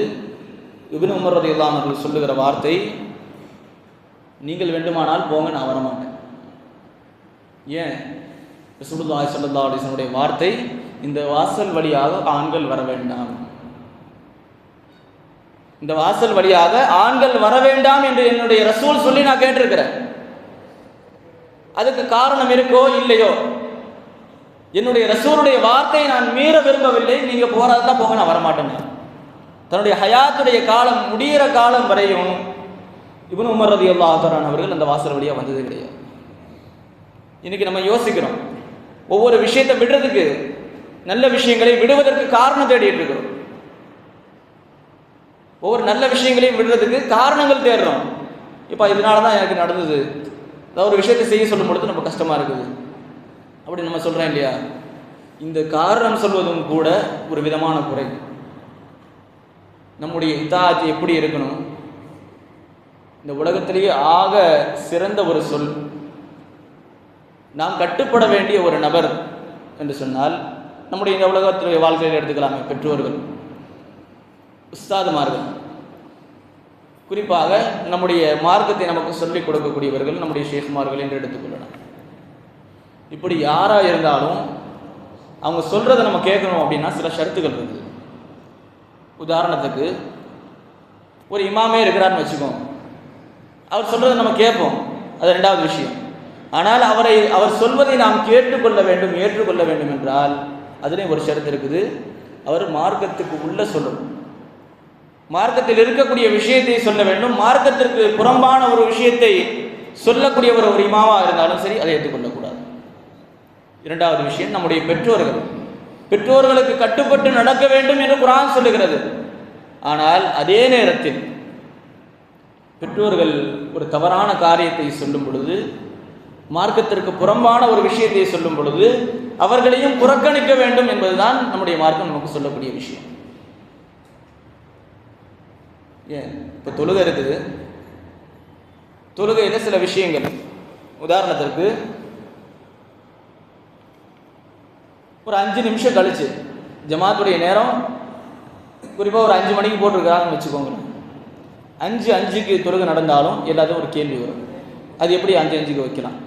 இப்னு உமர் ரலியல்லாஹு அன்ஹு அவர்கள் சொல்லுகிற வார்த்தை, நீங்கள் வேண்டுமானால் போங்க, நான் வரமாட்டேன். ஏன்? ரசூலுல்லாஹி ஸல்லல்லாஹு அலைஹி வஸல்லம் வார்த்தை, இந்த வாசல் வழியாக ஆண்கள் வர வேண்டாம், இந்த வாசல் வழியாக ஆண்கள் வர வேண்டாம் என்று என்னுடைய ரசூல் சொல்லி நான் கேட்டிருக்கிறேன். அதுக்கு காரணம் இருக்கோ இல்லையோ, என்னுடைய ரசூலுடைய வார்த்தையை நான் மீற விரும்பவில்லை, நீங்க போறதுதான் போங்க, நான் வரமாட்டேன். தன்னுடைய ஹயாத்துடைய காலம் முடிகிற காலம் வரையும் இப்னு உமர் ரலியல்லாஹு தஆலா அவர்கள் அந்த வாசல் வழியா வந்தது கிடையாது. இன்னைக்கு நம்ம யோசிக்கிறோம், ஒவ்வொரு விஷயத்தை விடுறதுக்கு, நல்ல விஷயங்களை விடுவதற்கு காரணம் தேடிட்டு இருக்கிறோம். ஒவ்வொரு நல்ல விஷயங்களையும் விடுறதுக்கு காரணங்கள் தேடுறோம். இப்போ இதனால தான் எனக்கு நடந்தது, அதாவது ஒரு விஷயத்தை செய்ய சொல்லும் பொழுது நம்ம கஷ்டமா இருக்குது அப்படி நம்ம சொல்றோம் இல்லையா. இந்த காரணம் சொல்வதும் கூட ஒரு விதமான குறை. நம்முடைய இத்தாஅத் எப்படி இருக்கணும்? இந்த உலகத்திலேயே ஆக சிறந்த ஒரு சொல், நாம் கட்டுப்பட வேண்டிய ஒரு நபர் என்று சொன்னால் நம்முடைய இந்த உலகத்துடைய வாழ்க்கையில் எடுத்துக்கலாமே, பெற்றோர்கள், உஸ்தாதுமார்கள், குறிப்பாக நம்முடைய மார்க்கத்தை நமக்கு சொல்லிக் கொடுக்கக்கூடியவர்கள் நம்முடைய ஷேக்மார்கள் என்று எடுத்துக்கொள்ளலாம். இப்படி யாராக இருந்தாலும் அவங்க சொல்கிறத நம்ம கேட்கணும் அப்படின்னா சில ஷரத்துகள் இருக்குது. உதாரணத்துக்கு ஒரு இமாமே இருக்கிறார்னு வச்சுக்கோங்க, அவர் சொல்கிறத நம்ம கேட்போம், அது ரெண்டாவது விஷயம். ஆனால் அவர் சொல்வதை நாம் கேட்டுக்கொள்ள வேண்டும், ஏற்றுக்கொள்ள வேண்டும் என்றால் அதுலேயும் ஒரு ஷரத்து இருக்குது. அவர் மார்க்கத்துக்கு உள்ள சொல்லணும், மார்க்கத்தில் இருக்கக்கூடிய விஷயத்தை சொல்ல வேண்டும். மார்க்கத்திற்கு புறம்பான ஒரு விஷயத்தை சொல்லக்கூடிய ஒரு இமாமாக இருந்தாலும் சரி, அதை ஏற்றுக்கொள்ளக்கூடாது. இரண்டாவது விஷயம், நம்முடைய பெற்றோர்களுக்கு கட்டுப்பட்டு நடக்க வேண்டும் என்று குர்ஆன் சொல்லுகிறது. ஆனால் அதே நேரத்தில் பெற்றோர்கள் ஒரு தவறான காரியத்தை சொல்லும் பொழுது, மார்க்கத்திற்கு புறம்பான ஒரு விஷயத்தை சொல்லும் பொழுது அவர்களையும் புறக்கணிக்க வேண்டும் என்பதுதான் நம்முடைய மார்க்கம் நமக்கு சொல்லக்கூடிய விஷயம். ஏன் இப்போ தொழுகை இருக்குது, தொழுகையில் சில விஷயங்கள், உதாரணத்திற்கு ஒரு 5 நிமிஷம் கழிச்சு ஜமாத்துடைய நேரம் குறிப்பாக ஒரு 5 மணிக்கு போட்டிருக்கிறாங்கன்னு வச்சுக்கோங்களேன். 5:05க்கு தொழுகை நடந்தாலும் எல்லாத்தையும் ஒரு கேள்வி வரும், அது எப்படி 5:05க்கு வைக்கலாம்?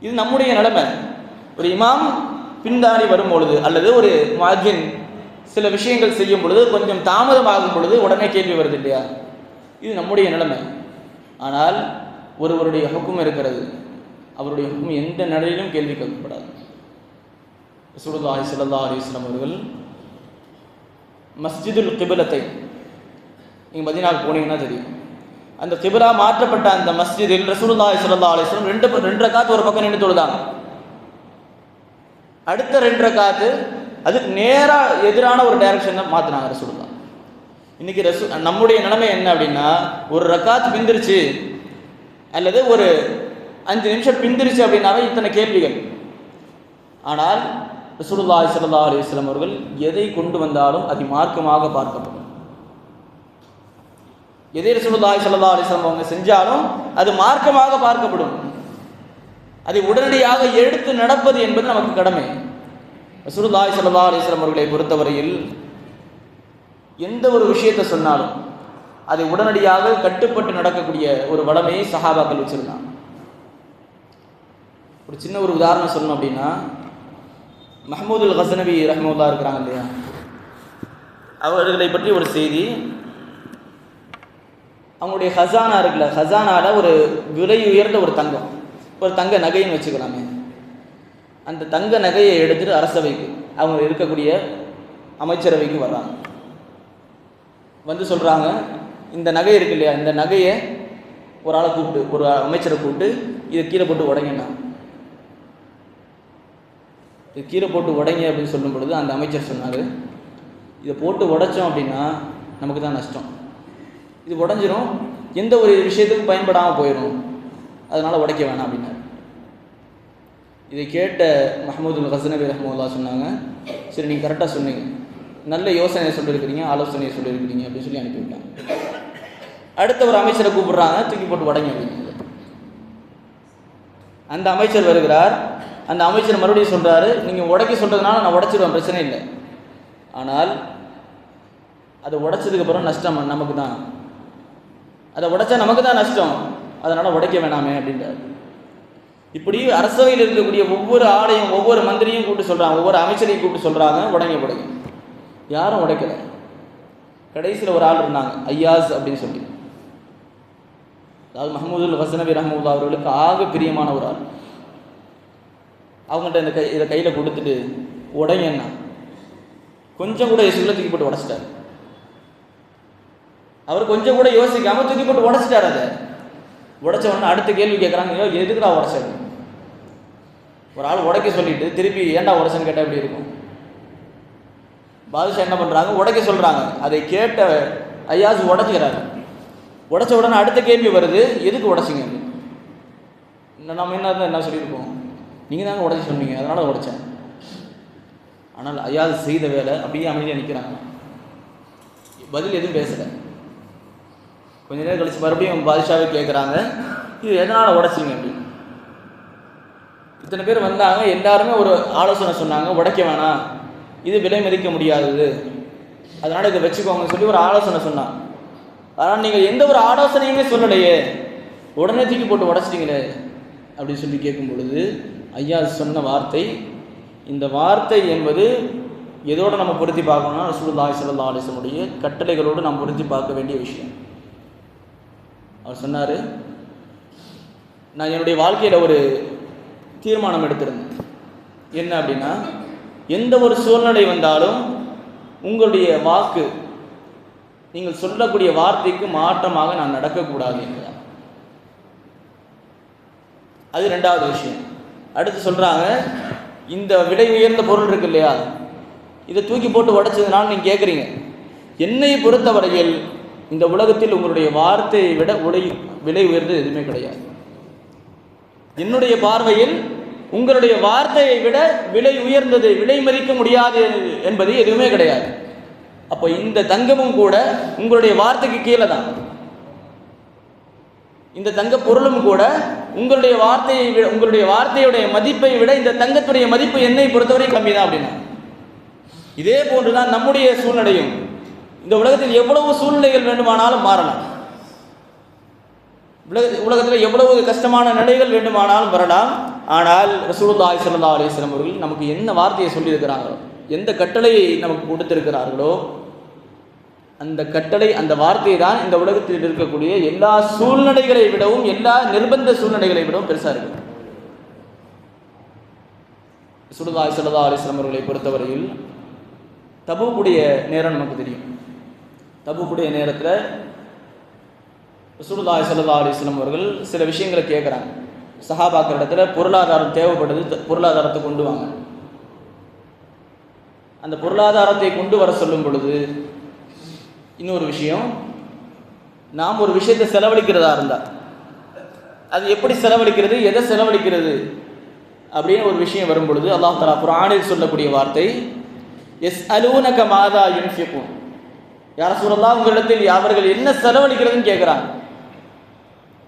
இது நம்முடைய நிலைமை. ஒரு இமாம் பின்தாடி வரும் பொழுது அல்லது ஒரு முஅஜ்ஜின் சில விஷயங்கள் செய்யும் பொழுது கொஞ்சம் தாமதமாகும் பொழுது உடனே கேள்வி வருது இல்லையா? இது நம்முடைய நிலைமை. ஆனால் ஒருவருடைய ஹுக்கும் இருக்கிறது, அவருடைய ஹுக்கும் எந்த நிலையிலும் கேள்வி கேட்கப்படாது. ரசூலுல்லாஹி ஸல்லல்லாஹு அலைஹி வஸல்லம் அவர்கள் மஸ்ஜிதுல் கிப்லத்தை, நீங்கள் மதீனாவுக்கு போனீங்கன்னா தெரியும், அந்த கிப்லா மாற்றப்பட்ட அந்த மஸ்ஜிதில் ரசூலுல்லாஹி ஸல்லல்லாஹு அலைஹி வஸல்லம் 2 ரக்காத் ஒரு பக்கம் நின்று தொழுதாங்க. அடுத்த 2 ரக்காத்து அதுக்கு நேராக எதிரான ஒரு டைரக்ஷன் தான் மாற்றினாங்க ரசூலுல்லாஹ். இன்னைக்கு நம்முடைய நிலைமை என்ன அப்படின்னா, ஒரு ரக்காத் பிந்திருச்சு அல்லது ஒரு 5 நிமிஷம் பிந்திருச்சு அப்படின்னாவே இத்தனை கேள்விகள். ஆனால் ரசூலுல்லாஹி ஸல்லல்லாஹு அலைஹி வஸல்லம் அவர்கள் எதை கொண்டு வந்தாலும் அது மார்க்கமாக பார்க்கப்படும். எதை ரசூலுல்லாஹி ஸல்லல்லாஹு அலைஹி வஸல்லம் அவங்க செஞ்சாலும் அது மார்க்கமாக பார்க்கப்படும். அதை உடனடியாக எடுத்து நடப்பது என்பது நமக்கு கடமை. ரசூலுல்லாஹி ஸல்லல்லாஹு அலைஹி வஸல்லம் அவர்களை பொறுத்தவரையில் எந்த ஒரு விஷயத்தை சொன்னாலும் அதை உடனடியாக கட்டுப்பட்டு நடக்கக்கூடிய ஒரு வளமையை சஹாபாக்கள் வச்சிருந்தாங்க. ஒரு சின்ன ஒரு உதாரணம் சொல்லணும் அப்படின்னா, மஹ்மூதுல் கஸ்னவி ரஹ்மத்துல்லாஹி இருக்கிறாங்க இல்லையா, அவர்களை பற்றி ஒரு செய்தி. அவங்களுடைய ஹசானா இருக்குல்ல, ஹசானாவில் ஒரு விலை உயர்ந்த ஒரு தங்க நகைன்னு வச்சுக்கலாமே, அந்த தங்க நகையை எடுத்துட்டு அரசவைக்கு, அவங்க இருக்கக்கூடிய அமைச்சரவைக்கு வர்றாங்க. வந்து சொல்கிறாங்க, இந்த நகை இருக்கு இல்லையா, இந்த நகையை ஒரு ஆளை கூப்பிட்டு, ஒரு அமைச்சரை கூப்பிட்டு இதை கீழே போட்டு உடைங்கண்ணா, இது கீழே போட்டு உடைங்க அப்படின்னு சொல்லும் பொழுது அந்த அமைச்சர் சொன்னார், இதை போட்டு உடைச்சோம் அப்படின்னா நமக்கு தான் நஷ்டம், இது உடஞ்சிரும், எந்த ஒரு விஷயத்துக்கும் பயன்படாமல் போயிடும், அதனால் உடைக்க வேணாம் அப்படின்னாரு. இதை கேட்ட மஹ்மூதுல் கஸ்னவி ரஹ்மத்துல்லாஹி சொன்னாங்க, சரி நீங்கள் கரெக்டாக சொன்னீங்க, நல்ல யோசனையை சொல்லியிருக்கிறீங்க, ஆலோசனையை சொல்லியிருக்கிறீங்க அப்படின்னு சொல்லி அனுப்பிவிட்டாங்க. அடுத்த ஒரு அமைச்சரை கூப்பிடுறாங்க, தூக்கி போட்டு உடைங்க அப்படின்னு. அந்த அமைச்சர் வருகிறார். அந்த அமைச்சர் மறுபடியும் சொல்கிறாரு, நீங்கள் உடைக்க சொல்கிறதுனால நான் உடைச்சிடுவேன், பிரச்சனை இல்லை, ஆனால் அதை உடைச்சதுக்கப்புறம் நஷ்டம் நமக்கு தான், அதை உடைச்சா நமக்கு தான் நஷ்டம், அதனால் உடைக்க வேணாமே அப்படின்றார். இப்படி அரசவையில் இருக்கக்கூடிய ஒவ்வொரு ஆளையும் ஒவ்வொரு மந்திரியும் கூப்பிட்டு சொல்கிறாங்க, ஒவ்வொரு அமைச்சரையும் கூப்பிட்டு சொல்கிறாங்க, உடைங்க. யாரும் உடைக்கலை. கடைசியில் ஒரு ஆள் இருந்தாங்க, ஐயாஸ் அப்படின்னு சொல்லி, அதாவது மஹ்மூதுல் கஸ்னவி ரஹ்மத்துல்லாஹி அவர்களுக்கு ஆக பிரியமான ஒரு ஆள். அவங்கள்ட்ட இதை கையில் கொடுத்துட்டு உடைங்கன்னா கொஞ்சம் கூட யோசிக்கல, தூக்கி போட்டு உடைச்சிட்டார். அவர் கொஞ்சம் கூட யோசிக்காமல் தூக்கி போட்டு உடைச்சிட்டார். அதை உடைச்ச உடனே அடுத்த கேள்வி கேட்குறாங்க, எதுக்குடா உடைச்சது? ஒரு ஆள் உடைக்க சொல்லிட்டு திருப்பி ஏன்டா உடைச்சன்னு கேட்டால் எப்படி இருக்கும்? பாதுஷா என்ன பண்ணுறாங்க, உடைக்க சொல்கிறாங்க. அதை கேட்ட ஐயாஸ் உடைச்சிக்கிறாரு. உடைச்ச உடனே அடுத்த கேள்வி வருது, எதுக்கு உடைச்சிங்க? நம்ம என்ன சொல்லியிருக்கோம், நீங்கள் தாங்க உடைச்சி சொன்னீங்க, அதனால் உடைச்சேன். ஆனால் ஐயாஸ் செய்த வேலை அப்படியே அமைதியாக நிற்கிறாங்க. பதில் எதுவும் பேசலை. கொஞ்ச நேரம் கழிச்சு மறுபடியும் பாதுஷாவே கேட்குறாங்க, இது எதனால் உடைச்சிங்க அப்படின்னு. இத்தனை பேர் வந்தாங்க, எல்லாருமே ஒரு ஆலோசனை சொன்னாங்க, உடைக்க வேணாம், இது விலை மதிக்க முடியாதது, அதனால் இதை வச்சுக்கோங்கன்னு சொல்லி ஒரு ஆலோசனை சொன்னாங்க. ஆனால் நீங்கள் எந்த ஒரு ஆலோசனையுமே சொல்லலையே, உடனே தூக்கி போட்டு உடைச்சிட்டிங்களே அப்படின்னு சொல்லி கேட்கும் பொழுது ஐயா சொன்ன வார்த்தை, இந்த வார்த்தை என்பது எதோடு நம்ம பொருத்தி பார்க்கணும்னா ரசூலுல்லாஹி ஸல்லல்லாஹு அலைஹி வஸல்லம் கட்டளைகளோடு நாம் பொருத்தி பார்க்க வேண்டிய விஷயம். அவர் சொன்னார், நான் என்னுடைய வாழ்க்கையில் ஒரு தீர்மானம் எடுத்திருந்தேன். என்ன அப்படின்னா, எந்த ஒரு சூழ்நிலை வந்தாலும் உங்களுடைய வாக்கு, நீங்கள் சொல்லக்கூடிய வார்த்தைக்கு மாற்றமாக நான் நடக்கக்கூடாது என்பதான். அது ரெண்டாவது விஷயம். அடுத்து சொல்கிறாங்க, இந்த விலை உயர்ந்த பொருள் இருக்கு இல்லையா, இதை தூக்கி போட்டு உடைச்சதுனால நீங்கள் கேட்குறீங்க, என்னை பொறுத்தவரையில் இந்த உலகத்தில் உங்களுடைய வார்த்தையை விட விலை உயர்ந்தது எதுவுமே கிடையாது. என்னுடைய பார்வையில் உங்களுடைய வார்த்தையை விட விலை உயர்ந்தது, விலை மதிக்க முடியாது என்பது எதுவுமே கிடையாது. அப்போ இந்த தங்கமும் கூட உங்களுடைய வார்த்தைக்கு கீழே தான். இந்த தங்க பொருளும் கூட உங்களுடைய வார்த்தையை விட, உங்களுடைய வார்த்தையுடைய மதிப்பை விட இந்த தங்கத்துடைய மதிப்பு என்னை பொறுத்தவரை கம்மி தான் அப்படின்னா. இதே போன்றுதான் நம்முடைய சூழ்நிலையும். இந்த உலகத்தில் எவ்வளவு சூழ்நிலைகள் வேண்டுமானாலும் மாறலாம், உலகத்தில் எவ்வளவு கஷ்டமான நிலைகள் வேண்டுமானாலும் வரலாம். ஆனால் ரசூலுல்லாஹி ஸல்லல்லாஹு அலைஹி வஸல்லம் அவர்கள் நமக்கு என்ன வார்த்தையை சொல்லியிருக்கிறார்களோ, எந்த கட்டளையை நமக்கு கொடுத்திருக்கிறார்களோ, அந்த கட்டளை, அந்த வார்த்தை தான் இந்த உலகத்தில் இருக்கக்கூடிய எல்லா சூழ்நிலைகளை விடவும், எல்லா நிர்பந்த சூழ்நிலைகளை விடவும் பெருசாக இருக்கு. ரசூலுல்லாஹி ஸல்லல்லாஹு அலைஹி வஸல்லம் அவர்களை பொறுத்தவரையில் தபூக்குடைய நேரம் நமக்கு தெரியும். தபூக்குடைய நேரத்தில் ரசூலுல்லாஹி ஸல்லல்லாஹு அலைஹி வஸல்லம் அவர்கள் சில விஷயங்களை கேட்குறாங்க. சஹாபாக்கள் இடத்துல பொருளாதாரம் தேவைப்படுது, பொருளாதாரத்தை கொண்டு வாங்க. அந்த பொருளாதாரத்தை கொண்டு வர சொல்லும் பொழுது இன்னொரு விஷயம், நாம் ஒரு விஷயத்தை செலவழிக்கிறதா இருந்தால் அது எப்படி செலவழிக்கிறது, எதை செலவழிக்கிறது அப்படின்னு ஒரு விஷயம் வரும் பொழுது அல்லாஹ் தஆலா குர்ஆனில் சொல்லக்கூடிய வார்த்தை, யஸ்அலூனக மாதா யுன்ஃபிகூன். யா ரசூலல்லாஹ், உங்களிடத்தில் அவர்கள் என்ன செலவழிக்கிறதுன்னு கேட்குறாங்க.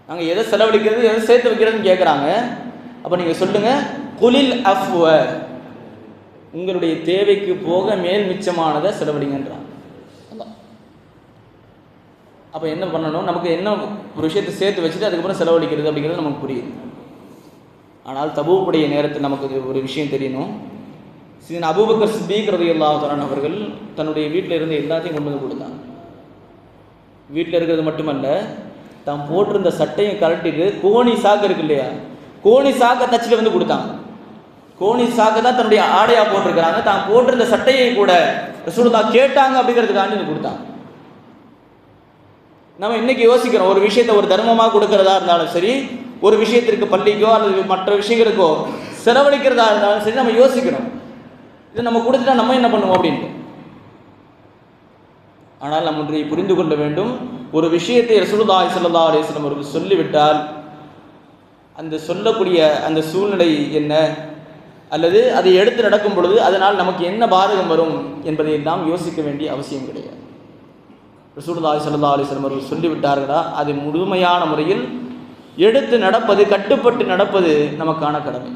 நாங்கள் எதை செலவழிக்கிறது, எதை சேர்த்து வைக்கிறதுன்னு கேட்குறாங்க. அப்போ நீங்கள் சொல்லுங்கள், குலில் அஃப்வ, உங்களுடைய தேவைக்கு போக மேல் மிச்சமானதை செலவழிங்கன்றாங்க. அப்போ என்ன பண்ணணும், நமக்கு என்ன ஒரு விஷயத்தை சேர்த்து வச்சுட்டு அதுக்கப்புறம் செலவழிக்கிறது அப்படிங்கிறது நமக்கு புரியுது. ஆனால் தபூக்குடைய நேரத்தில் நமக்கு ஒரு விஷயம் தெரியணும். சீன் அபூபக்கர் சித்தீக் ரலியல்லாஹு அன்ஹு அவர்கள் தன்னுடைய வீட்டில் இருந்து எல்லாத்தையும் கொண்டு வந்து கொடுத்தாங்க. வீட்டில் இருக்கிறது மட்டுமல்ல, தான் போட்டிருந்த சட்டையும் கழட்டிட்டு கோணி சாக்கு இருக்கு இல்லையா, கோணி சாக்கை தச்சுட்டு வந்து கொடுத்தாங்க. கோணி சாக்கை தான் தன்னுடைய ஆடையாக போட்டிருக்கிறாங்க. தான் போட்டிருந்த சட்டையை கூட ரசூலுல்லாஹ் கேட்டாங்க அப்படிங்கிறதுக்காண்டி கொடுத்தாங்க. நம்ம இன்னைக்கு யோசிக்கிறோம், ஒரு விஷயத்தை ஒரு தர்மமாக கொடுக்கறதா இருந்தாலும் சரி, ஒரு விஷயத்திற்கு பள்ளிக்கோ அல்லது மற்ற விஷயங்களுக்கோ செலவழிக்கிறதா இருந்தாலும் சரி, நம்ம யோசிக்கிறோம், இதை நம்ம கொடுத்துட்டா நம்ம என்ன பண்ணுவோம் அப்படின்ட்டு. ஆனால் நம்ம ஒன்றை புரிந்து கொள்ள வேண்டும், ஒரு விஷயத்தை ரசூலுல்லாஹி ஸல்லல்லாஹு அலைஹி வஸல்லம் அவர்கள் சொல்லிவிட்டால் அந்த சொல்லக்கூடிய அந்த சூழ்நிலை என்ன, அல்லது அதை எடுத்து நடக்கும் பொழுது அதனால் நமக்கு என்ன பாதகம் வரும் என்பதை எல்லாம் யோசிக்க வேண்டிய அவசியம் கிடையாது. ரசூலுல்லாஹி ஸல்லல்லாஹு அலைஹி வஸல்லம் அவர்கள் சொல்லிவிட்டார்களா, அதை முழுமையான முறையில் எடுத்து நடப்பது, கட்டுப்பட்டு நடப்பது நமக்கான கடமை.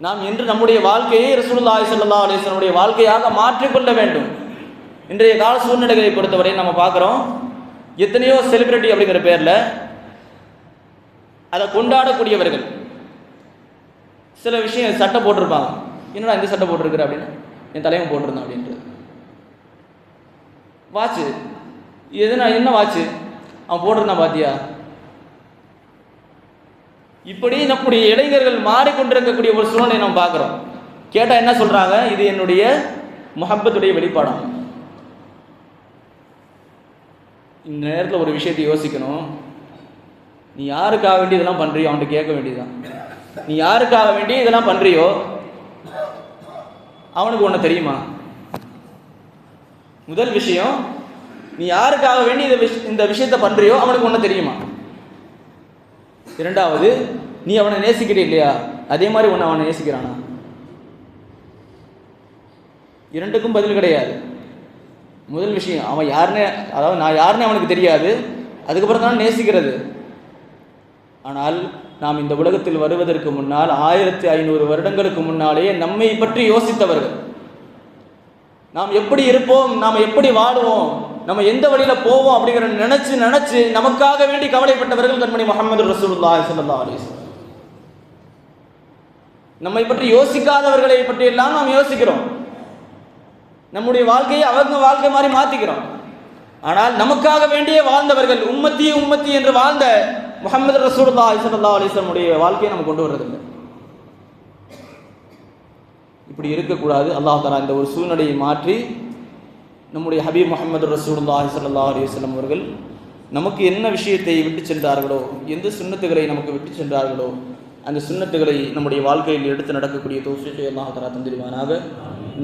நாம் இன்று நம்முடைய வாழ்க்கையை ரசூலுல்லாஹி ஸல்லல்லாஹு அலைஹி வஸல்லம் வாழ்க்கையாக மாற்றிக்கொள்ள வேண்டும். இன்றைய கால சூழ்நிலைகளை பொறுத்தவரை நம்ம பார்க்குறோம், எத்தனையோ செலிபிரிட்டி அப்படிங்கிற பேரில் அதை கொண்டாடக்கூடியவர்கள் சில விஷயம் சட்டை போட்டிருப்பாங்க. என்னடா இந்த சட்டை போட்டிருக்கிற அப்படின்னு, என் தலைவன் போட்டிருந்தான் அப்படின்றது. வாட்சு, எதுனா என்ன வாட்சு அவன் போட்டிருந்தான் பாத்தியா. இப்படி நம்முடைய இளைஞர்கள் மாறிக்கொண்டிருக்கக்கூடிய ஒரு சூழ்நிலை நம்ம பார்க்குறோம். கேட்டால் என்ன சொல்கிறாங்க, இது என்னுடைய முஹப்பத்துடைய வெளிப்பாடம். இந்த நேரத்தில் ஒரு விஷயத்தை யோசிக்கணும், நீ யாருக்காக வேண்டி இதெல்லாம் பண்ணுறியோ அவன்கிட்ட கேட்க வேண்டியதுதான். நீ யாருக்காக வேண்டி இதெல்லாம் பண்ணுறியோ அவனுக்கு ஒன்று தெரியுமா? முதல் விஷயம், நீ யாருக்காக வேண்டி இந்த விஷயத்தை பண்ணுறியோ அவனுக்கு ஒன்று தெரியுமா? இரண்டாவது, நீ அவனை நேசிக்கிற இல்லையா, அதே மாதிரி ஒன்று அவனை நேசிக்கிறானா? இரண்டுக்கும் பதில் கிடையாது. முதல் விஷயம் அவன் யாருன்னு, அதாவது நான் யாருன்னு அவனுக்கு தெரியாது, அதுக்கப்புறம் தான் நேசிக்கிறது. ஆனால் நாம் இந்த உலகத்தில் வருவதற்கு முன்னால் 1500 வருடங்களுக்கு முன்னாலேயே நம்மை பற்றி யோசித்தவர்கள், நாம் எப்படி இருப்போம், நாம் எப்படி வாடுவோம், நம்ம எந்த வழியில போவோம் அப்படிங்கிற நினைச்சு நமக்காக வேண்டி கவலைப்பட்டவர்கள் கண்மணி முஹம்மது ரசூலுல்லாஹி ஸல்லல்லாஹு அலைஹி வஸல்லம். நம்மை பற்றி யோசிக்காதவர்களை பற்றி எல்லாம் நாம் யோசிக்கிறோம், நம்முடைய வாழ்க்கையை அவங்க வாழ்க்கை மாதிரி மாத்திக்கிறோம். ஆனால் நமக்காக வேண்டியே வாழ்ந்தவர்கள், உம்மத்தி உம்மத்தி என்று வாழ்ந்த முஹம்மது ரசூலுல்லாஹி ஸல்லல்லாஹு அலைஹி வஸல்லம் உடைய வாழ்க்கையை நம்ம கொண்டு வர்றதில்லை. இப்படி இருக்கக்கூடாது. அல்லாஹ் தஆலா இந்த ஒரு சூழ்நிலையை மாற்றி நம்முடைய ஹபீப் முஹம்மது ரசூலுல்லாஹி ஸல்லல்லாஹு அலைஹி வஸல்லம் அவர்கள் நமக்கு என்ன விஷயத்தை விட்டு சென்றார்களோ, எந்த சுன்னத்துகளை நமக்கு விட்டு சென்றார்களோ, அந்த சுன்னத்துகளை நம்முடைய வாழ்க்கையில் எடுத்து நடக்கக்கூடிய தௌஃபீகை அல்லாஹ் தஆலா தந்திடுவானாக.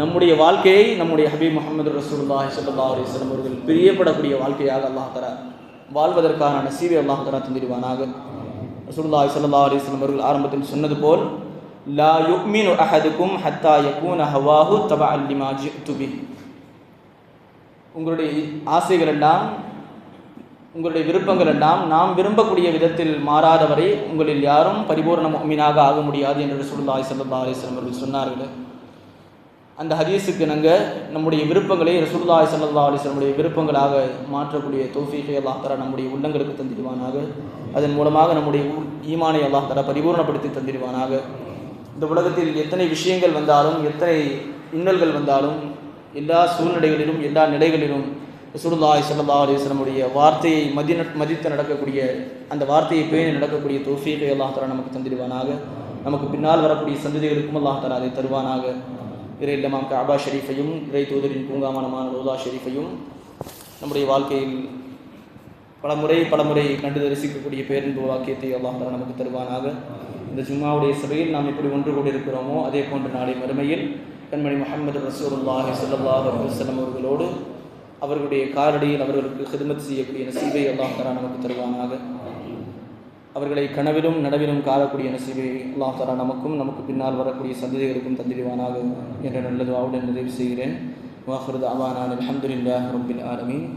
நம்முடைய வாழ்க்கையை நம்முடைய ஹபீப் முஹம்மது ரசூலுல்லாஹி ஸல்லல்லாஹு அலைஹி வஸல்லம் அவர்கள் பிரியப்படக்கூடிய வாழ்க்கையாக அல்லாஹ் தஆலா வாழ்வதற்கான நசீபை அல்லாஹ் தஆலா தந்திடுவானாக. ரசூலுல்லாஹி ஸல்லல்லாஹு அலைஹி வஸல்லம் அவர்கள் ஆரம்பத்தில் சொன்னது போல், லா யுக்மினு அஹதுக்கும் ஹத்தா யகூன ஹவாஹு தபஅன் லிமா ஜிஅது பிஹி. உங்களுடைய ஆசைகள் எல்லாம், உங்களுடைய விருப்பங்கள் எல்லாம் நாம் விரும்பக்கூடிய விதத்தில் மாறாதவரை உங்களில் யாரும் பரிபூர்ண முஃமினாக ஆக முடியாது என்று ரசூலுல்லாஹி ஸல்லல்லாஹு அலைஹி வஸல்லம் அவர்கள் சொன்னார்கள். அந்த ஹதீஸுக்கு நாங்கள் நம்முடைய விருப்பங்களை ரசூலுல்லாஹி ஸல்லல்லாஹு அலைஹி வஸல்லம் உடைய விருப்பங்களாக மாற்றக்கூடிய தௌஃபீகை அல்லாஹ் தஆலா நம்முடைய உள்ளங்களுக்கு தந்திடுவானாக. அதன் மூலமாக நம்முடைய ஈமானை அல்லாஹ் தஆலா பரிபூர்ணப்படுத்தி தந்திடுவானாக. இந்த உலகத்தில் எத்தனை விஷயங்கள் வந்தாலும், எத்தனை இன்னல்கள் வந்தாலும், எல்லா சூழ்நிலைகளிலும் எல்லா நிலைகளிலும் ரசூலுல்லாஹி ஸல்லல்லாஹு அலைஹி வஸல்லம் உடைய வார்த்தையை மதித்து நடக்கக்கூடிய, அந்த வார்த்தையை பேணி நடக்கக்கூடிய தௌஃபீகை அல்லாஹ் தஆலா நமக்கு தந்திடுவானாக. நமக்கு பின்னால் வரக்கூடிய சந்ததிகளுக்கும் அல்லாஹ் தஆலா அதை தருவானாக. இறை இல்லமாம் கஅபா ஷரீஃபையும், இறை தூதரின் பூங்காவனமான ரோலா ஷரீஃபையும் நம்முடைய வாழ்க்கையில் பல முறை கண்டு தரிசிக்கக்கூடிய பேரின்பு வாக்கியத்தை அல்லாஹ் தஆலா நமக்கு தருவானாக. இந்த ஜும்மாவுடைய சபையில் நாம் எப்படி ஒன்று கூடி இருக்கிறோமோ அதே போன்ற நாளை மறுமையில் கண்மணி முஹம்மது ரசூலுல்லாஹி ஸல்லல்லாஹு அலைஹி வஸல்லம் அவர்களோடு அவர்களுடைய காலடியில் அவர்களுக்கு ஹிதமத் செய்யக்கூடிய நசீபை அல்லாஹ் தஆலா நமக்கு தருவானாக. அவர்களை கனவிலும் நனவிலும் காணக்கூடிய நசீபை அல்லாஹ் தஆலா நமக்கும் நமக்கு பின்னால் வரக்கூடிய சந்ததிகளுக்கும் தந்திடுவானாக என்ற நல்ல துஆவுடன் நிறைவு செய்கிறேன். வாஹிரு தஅவானா அல்ஹம்துலில்லாஹி ரப்பில் ஆலமீன்.